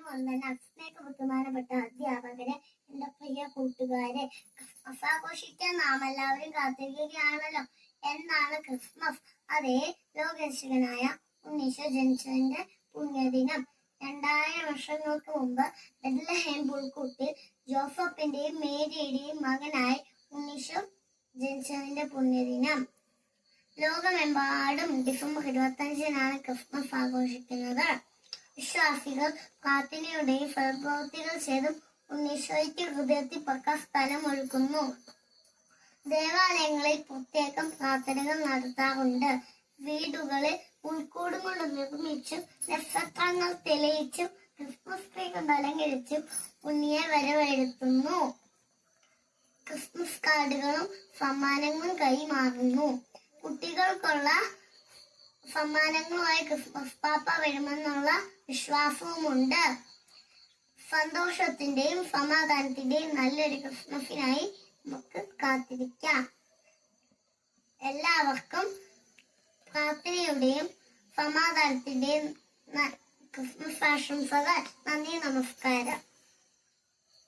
വന്ദനം. സ്നേഹബഹുമാനപ്പെട്ട അധ്യാപകരെ, എന്റെ പ്രിയ കൂട്ടുകാരെ, ക്രിസ്മസ് ആഘോഷിക്കാൻ നാം എല്ലാവരും കാത്തിരിക്കുകയാണല്ലോ. എന്നാണ് ക്രിസ്മസ്? അതേ, ലോകരക്ഷകനായ ഉണ്ണീശോ ജനിച്ചതിന്റെ പുണ്യദിനം. 2000 വർഷങ്ങൾക്ക് മുമ്പ് ബെത്ലഹേം പുൽക്കൂട്ടിൽ ജോസഫിന്റെയും മേരിയുടെയും മകനായി ഉണ്ണീശോ ജനിച്ചതിന്റെ പുണ്യദിനം. ലോകമെമ്പാടും ഡിസംബർ 25-നാണ് ക്രിസ്മസ് ആഘോഷിക്കുന്നത്. വിശ്വാസികൾ പ്രാർത്ഥനയുടെയും ഫലപ്രവൃത്തികൾ ചെയ്തും ഉണ്ണീശോയ്ക്ക് ഹൃദയത്തിൽ പക്ക സ്ഥലം ഒരുക്കുന്നു. ദേവാലയങ്ങളിൽ പ്രത്യേകം പ്രാർത്ഥനകൾ നടത്താറുണ്ട്. വീടുകളിൽ പുൽക്കൂടുകൾ നിർമ്മിച്ചും നക്ഷത്രങ്ങൾ തെളിയിച്ചും ക്രിസ്മസ് ട്രീ കൊണ്ട് അലങ്കരിച്ചും ഉണ്ണിയെ വരവേൽക്കുന്നു. ക്രിസ്മസ് കാർഡുകളും സമ്മാനങ്ങളും കൈമാറുന്നു. കുട്ടികൾക്കുള്ള സമ്മാനങ്ങളുമായി ക്രിസ്മസ് പാപ്പ വരുമെന്നുള്ള വിശ്വാസവുമുണ്ട്. സന്തോഷത്തിന്റെയും സമാധാനത്തിന്റെയും നല്ലൊരു ക്രിസ്മസിനായി നമുക്ക് കാത്തിരിക്കാം. എല്ലാവർക്കും പ്രാർത്ഥനയുടെയും സമാധാനത്തിന്റെയും ക്രിസ്മസ് ആശംസകൾ. നന്ദി, നമസ്കാരം.